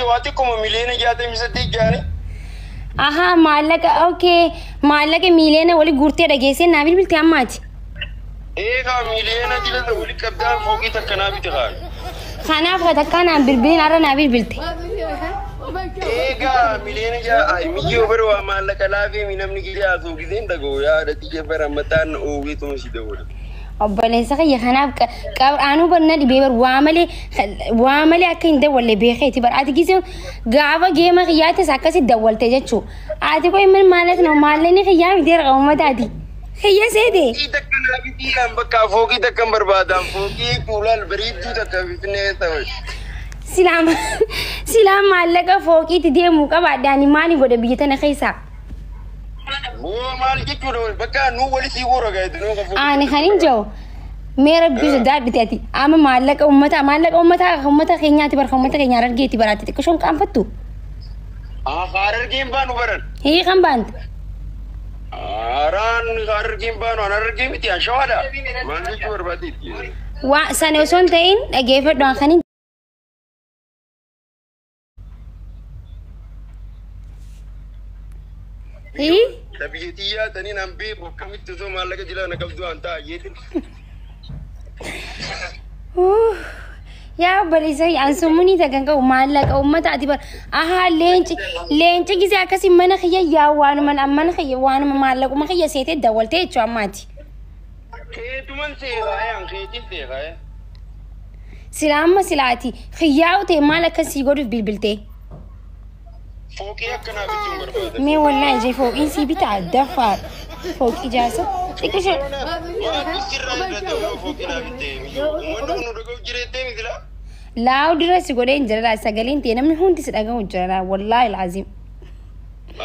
واتكم مليون جاتي مسدي جاني aha maallaqa okay maallaqa miiliyoona wali guurtee dhageessee naa bilbiltee ammaati إيه مليون جلنا ولي كبدا فوقي تكنا بتغان kanaaf takkaanaan bilbiliin har'a naa bilbilte إيه مليون جا أي ميجي وبروا ما لك لا في من أمني كذا أسوق زين دعو يا رتيجة برامتان أوغي تمشي دور obboleessa kiyya kanaaf qaanuu barna dhibee bar waamalee akka hin dawwalle beekeeti bar ati gisee gaafa geema kiyyaatis akkasi dawwalte jechuu ati koo himin maalat no maalleen kiyyaa miti erga uummataati kiyya seete takkan abidii an bakka fooqii takkan barbaadan fooqii kuulal bariidduu takka bifnee ta'e silaa maallaqa fooqiitti deemuu qabaadhaan maali godhe biyya tana keessaa maal jechuudha bakka nu wali sii goora gaaytu nu qabu ani kanin jaw meera bisu daadhite ati ama maallaqa ummata keenyaati barka ummata keenya argeeti baraati xiqqashoon qaanfattu harargeen baanu baran hii kan baanta araan harargeen baanu harargeen miti ashawaadha maal jechuu barbaadeetti waa sana osoo hin ta'in dhageeffadhu an kanin hii Tabiyetiya tani nambe bokkamitti osoo maallaqa jila na qabdu anta yeetin yaa obboleessa an summunii tagan qabu maallaqa ummata ati bar aha leenci gisee akkasi mana kiyya yaa mana kiyya waanuma maallaquma kiyya seetee dawwaltee jechuu ammaati keetuman seeqaayaan keetin seeqaaya sila amma silaati kiyyaa'u ta'e maal akkasii godhuuf bilbiltee fooqii akkanaa bichuun barbaada mee wallaahi jee fooqiin sii bita adda faadha fooqii jaasa xiqqishe laawu dirasi godhee hin jirara sagaleen ta'e namni hundi si dhagahu jirara wallaahi alaaziim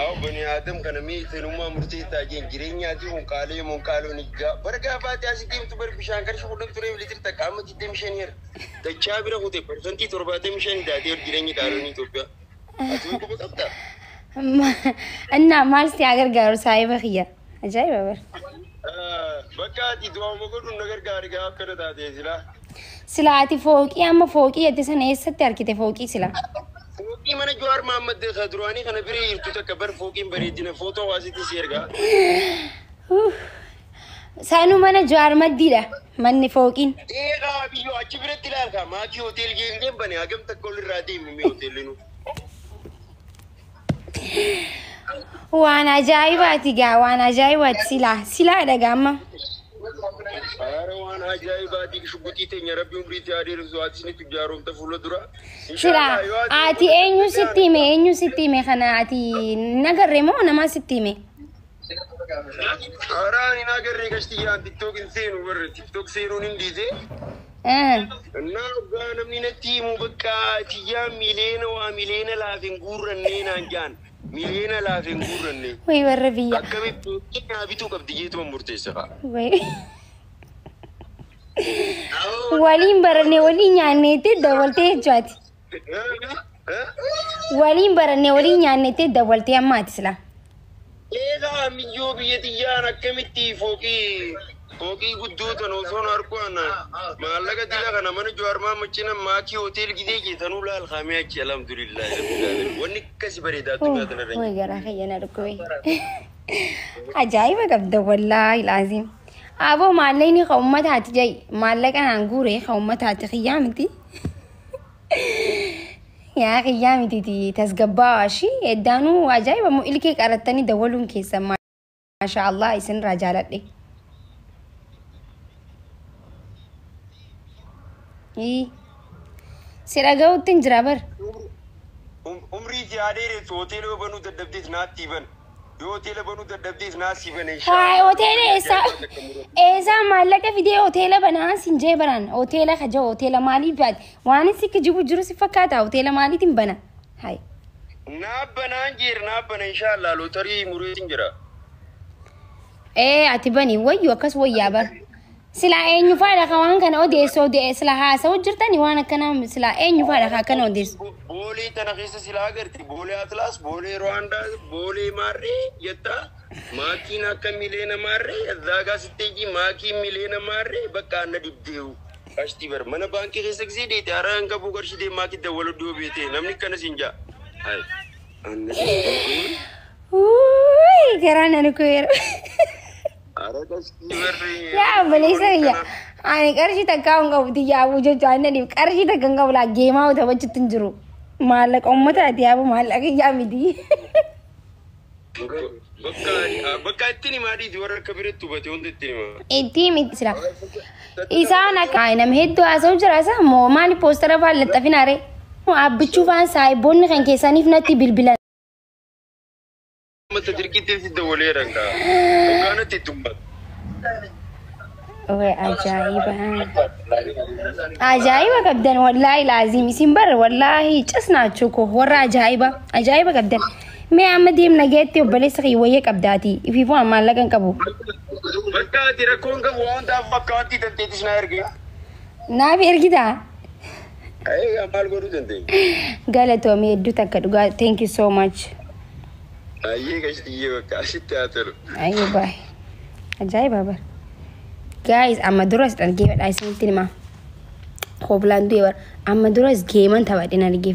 Aw bani Adam kana mi senuma murtii taajeen jireenyaati kun qaalee mun qaaloo ni gaa bargaa baate asitti bar bishaan qarshi kudhan ture litir takka amma 25 yeer dachaa bira kute persentii 75 daatee jireenyi qaaloo ni Itoophiyaa atu ko qabda anna maal si agargaaru saayiba khiyya ajaa'iba bar bakka ati du'a mogodun nagargaari gaa akkana taatee silaati fooqii amma fooqii yatti sana eessatti arkite fooqii sila Foki mana Jawar Mohammed Khadruani kana biri irtu takka bar foki bareedina foto wasiti sirga Sanu mana Jawar Madira manni fooqiin Eega biyyo achi biratti ilaalka maaki hotel geengeen bane hagam takka olirraa deemime hotelinu waan ajaa'ibaati gaa waan ajaa'ibaati silaa dhagaama Arawan ajaa'ibaati shubutii teenya rabbi umriitti adeemsu ati tujaaroom tafuula dura Sila ati eenyu sitti hime kana ati nagarre moo nama sitti hime Araan nagarre gashtiyyaan TikTok seenu barre TikTok seenuun hin dhiise Naa namni natti himu bakka tiyyaa miliyoona laafin guurrannee naan jaan miliyoona laafin guurrannee Way warra biyya akkamitti bituu qabdi jeetuma murteessa Way waliin baranne waliin nyaanneetti dabaltee jechaati waliin baranne waliin nyaanneetti dabaltee ammaati sila Eega miyyoo biyya tiyyaan akkamitti fooqii guddoo tan osoo harkuun maallaqa dila kana mana Jawar Mohammed cina maakii hotel gidee geetanuu laal kaamee achi alhamdulillah wanni akkasi bareedaatu gaatana ranya way garaa kayyana dhukkube ajaa'iba qabda wallaahi laaziim Abo maalleeni ka ummataati jay maallaqa naan guure ka ummataati khiyyaamiti yaa khiyyaamiti tasgabbaawashi eddaanuu ajaa'iba mu ilkee qarattanii dawaluun keessa maasha Allah isin rajaaladhe si dhaga'utti hin jira bar umrii si adeereessu hoteela banuu dadhabdees naatti ban Yo hoteela banuu dadhabdees naasii bane Hai hoteela eessa maallaqa fidee hoteela banaa sin jee baran hoteela kaja hoteela maalii baat waan si kijibu jiru si fakkaata hoteela maaliitiin bana hai Naabbanaan naabban inshallah lotarii mureetiin jira ati bani wayyu akkas wayyaa bar sila eenyu faadha ka waan kana odeessoo sila haasa'u jirtani waan akkana sila eenyu faadha ka akkana odeessu Boolee tana keessa sila agarti boolee Atlas boolee Rwanda boolee Marree jetta maakiin akka miliyoona Marree zaagaa sitteeji maakiin miliyoona Marree bakka anna dibdeewu Ashti bar mana banki keessa gisee deete araan qabu qarshii deemaa kidda waluduu beete namni kana sinjaa. Hai. Garaan ani kuyeera. Ara qashti barri. Yaa balisa ya. Ani qarshii takka on qabu tiyaabu jechuudha ani qarshii takka on qabu laa geemaa wata wajjin jiru. Maallaqa uummata tiyaabu maallaqa yaa miti. Bakka ittiin himaadhiiti warra akka biratti hubate hundi ittiin himaa. Ittiin miti sila. Isaan akka nama hedduu haasa'u jira isaa moo maali poostara fa'aa laxxafinaare. Abbichuu fa'aan saayiboonni kan keessaniif natti bilbilan. Mata dirqitteef itti waleera ngaa. Dukkaanatti itti ummata. Ajaa'iba. Ajaa'iba qabdan wallaahi laazim isin bar wallaahi cisnaachuu ko warra ajaa'iba. Ajaa'iba qabdan. Mee amma deemna geetti obboleessa kiyya wayyee qabdaati. Ifiifuu maallaqa hin qabu. Bakka ati rakkoon qabu waan ta'eef bakka wanti dandeettis naa erge. Naaf ergitaa? Maal godhuu dandeenya? Galatoomii hedduu takka dhugaa. Thank you so much. Ayyee qashtiyyee bakka asitti haa tolu. Ayyee baay'ee. Ajaa'iba bar. Guys, amma duras dhargee fedhaa isinitti himaa. Hoblaan du'e bar. Amma duras geeman taphadheen argee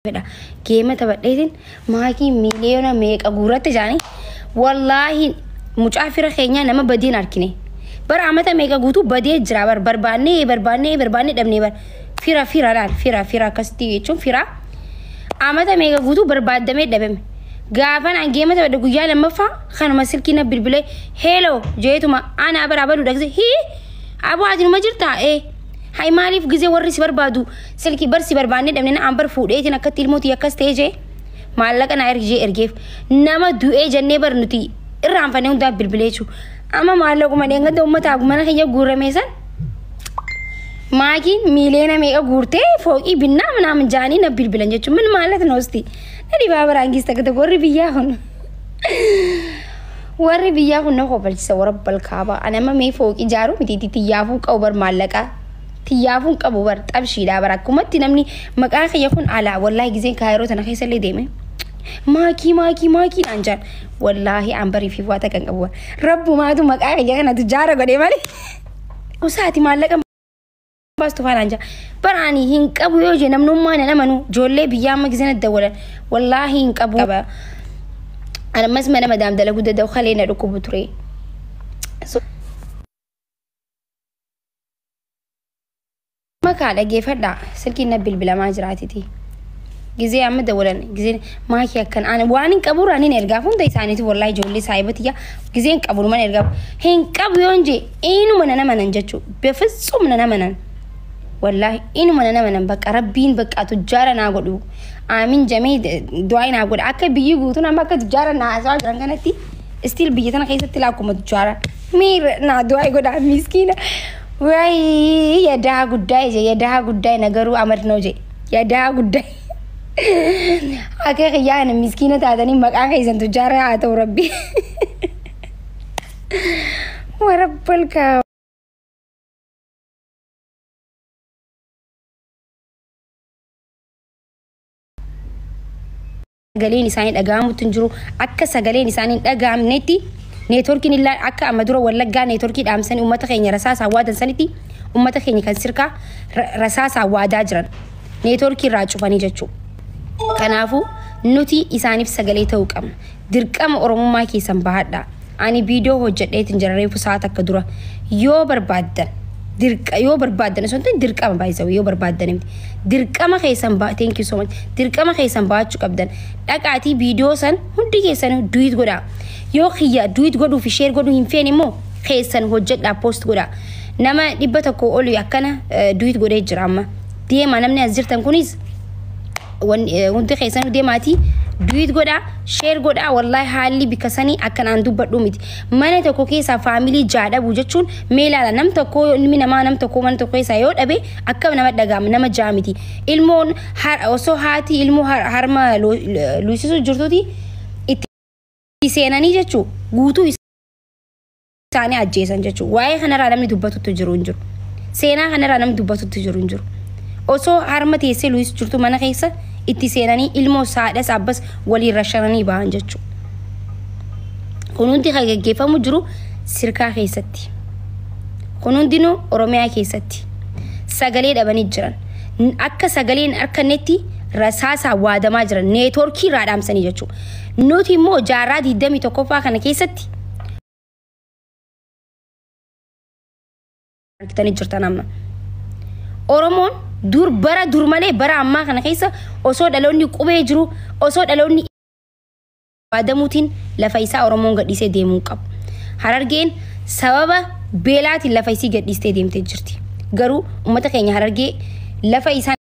fedha. Geema taphadheetiin maakii miiliyoona meeqa guurratti jaanii. Wallaahi mucaa fira keenyaa nama badiin harkine. Bar amata meeqa guutuu badee jira bar barbaannee dhabnee bar. Fira laal fira akkasitti jechuun fira. Amata meeqa guutuu barbaaddamee dhabame. Gaafan an geema taphadhe guyyaa lammaffaa kanuma silkii na bilbilee heeloo jeetuma ana baraabaduu dhaqse hii aboo ati numa jirtaa hai maaliif gisee warri si barbaadu silkii bar si barbaannee dhabne na an bar fuudheetiin akkatti ilmootii akkas ta'ee jee maallaqa na ergeef nama du'ee jennee bar nuti irraanfannee hundaa bilbilee jechuu amma maallaquma dheengata uummataaf mana kiyya guurameessan maakiin miiliyoona meeqa guurtee fooqii binnaa manaamin jaanii na bilbilan jechuun min maallaqni hoosti na dhibaa baraangis takka takka warri biyyaa kun na kopalchisa warra balkaaba ani amma mee fooqii jaaruu miti xiyyaafuu qabu bar maallaqaa xiyyaafuu qabu bar xabshiidhaa bar akkumatti namni maqaa kiyya kun alaa wallaahi giseen kaayiroo tana keessa illee deeme maakii naan jaan wallaahi an barii fi waata kan qabu rabbumaatu maqaa kiyya kanatu jaara godhee malee usaati maallaqa baastu faanaan jaa baraanii hin qabu yoo jee namnummaa na namanu ijoollee biyyaa amma giseen addawalan wallaahi hin qabu ammas mana madaam dalaguu dada'u kalee na dhukkubu ture. Makaa dhageeffadhaa silkiin na bilbilamaa jiraatiti. Gizee amma dawalan gizeen maakii akkan ana waan hin qabu raan hin ergaaf hunda isaaniitu wallaahi ijoollee saayibatiyyaa gizeen qabu man ergaaf hin qabu yoon jee inuma na namanan jechuu befitsum na namanan wallaahi inuma na namanan bakka rabbiin bakka tujjaara naa godhu aamin jamee du'aa naa godha akka biyyi guutuun amma akka tujjaara naa haasawaa jiran kanatti istiil biyya tana keessatti laakkuma tujjaara miir naa du'aa godha miskiina wayi yadaa guddaa nagaruu amadnoo jee yadaa guddaa akka qiyyaan miskiina taatanii maqaa keessan tujjaara haa ta'u rabbi warabbalkaa sagaleen isaanii dhaga'amutti jiru akka sagaleen isaanii dhaga'amnetti neetworkiin illaa akka amma dura wallaggaa neetworkii dhaamsanii uummata keenya rasaasa waadan sanitti uummata keenya kan sirkaa rasaasa waadaa jiran neetworkii irraa cufanii jechuudha. Kanaafuu nuti isaaniif sagalee ta'uu qabna. Dirqama Oromummaa keessan bahadhaa. Ani viidiyoo hojjedheetiin jira reefu sa'aat akka dura yoo barbaaddan osoo hin dirqama baay'isa yoo barbaaddan dirqama keessan thank you so much dirqama keessan baachuu qabdan dhaqaatii viidiyoo san hundi keessan duit godhaa yoo kiyya duit godhuu fi sheer godhuu hin feene immoo keessan hojjedhaa post godhaa nama 100 olu akkana duit godhee jira amma deema namni as jirtan kunis hundi keessan deemaatii duit godhaa sheer godhaa wallaahi haalli bika sanii akkanaan dubbadhu miti mana tokko keessaa faamilii jaadhabu jechuun meelaala nam tokko ilmi namaa nam tokko mana tokko keessaa yoo dhabe akka nama dhagaama nama jaamiti ilmoon osoo haati ilmoo harma luusisuu jirtuuti itti seenanii jechuu guutuu isaanii ajjeesan jechuu waa'ee kanarraa namni dubbatutti jiru hin jiru seenaa kanarraa namni dubbatutti jiru hin jiru osoo harma teessee luusisuu jirtu mana keessa itti seenanii ilmoo saadhas abbas waliin rashananii bahan jechuudha. Kun hundi kan gaggeeffamu jiru sirkaa keessatti. kun hundinuu Oromiyaa keessatti sagalee dhabanii jiran akka sagaleen arkannetti rasaasa waadamaa jiran neetworkii raadhaamsanii jechuudha. Nuti immoo jaarraa 21ffaa kana keessatti argitanii jirtan amma Oromoon dur malee bara ammaa kana keessa osoo dhaloonni qubee jiru osoo dhaloonni waadamuutiin lafa isaa Oromoon gadhiisee deemuu qabu. Harargeen sababa beelaatiin lafa isii gadhiistee deemtee jirti. Garuu uummata keenya Harargee lafa isaa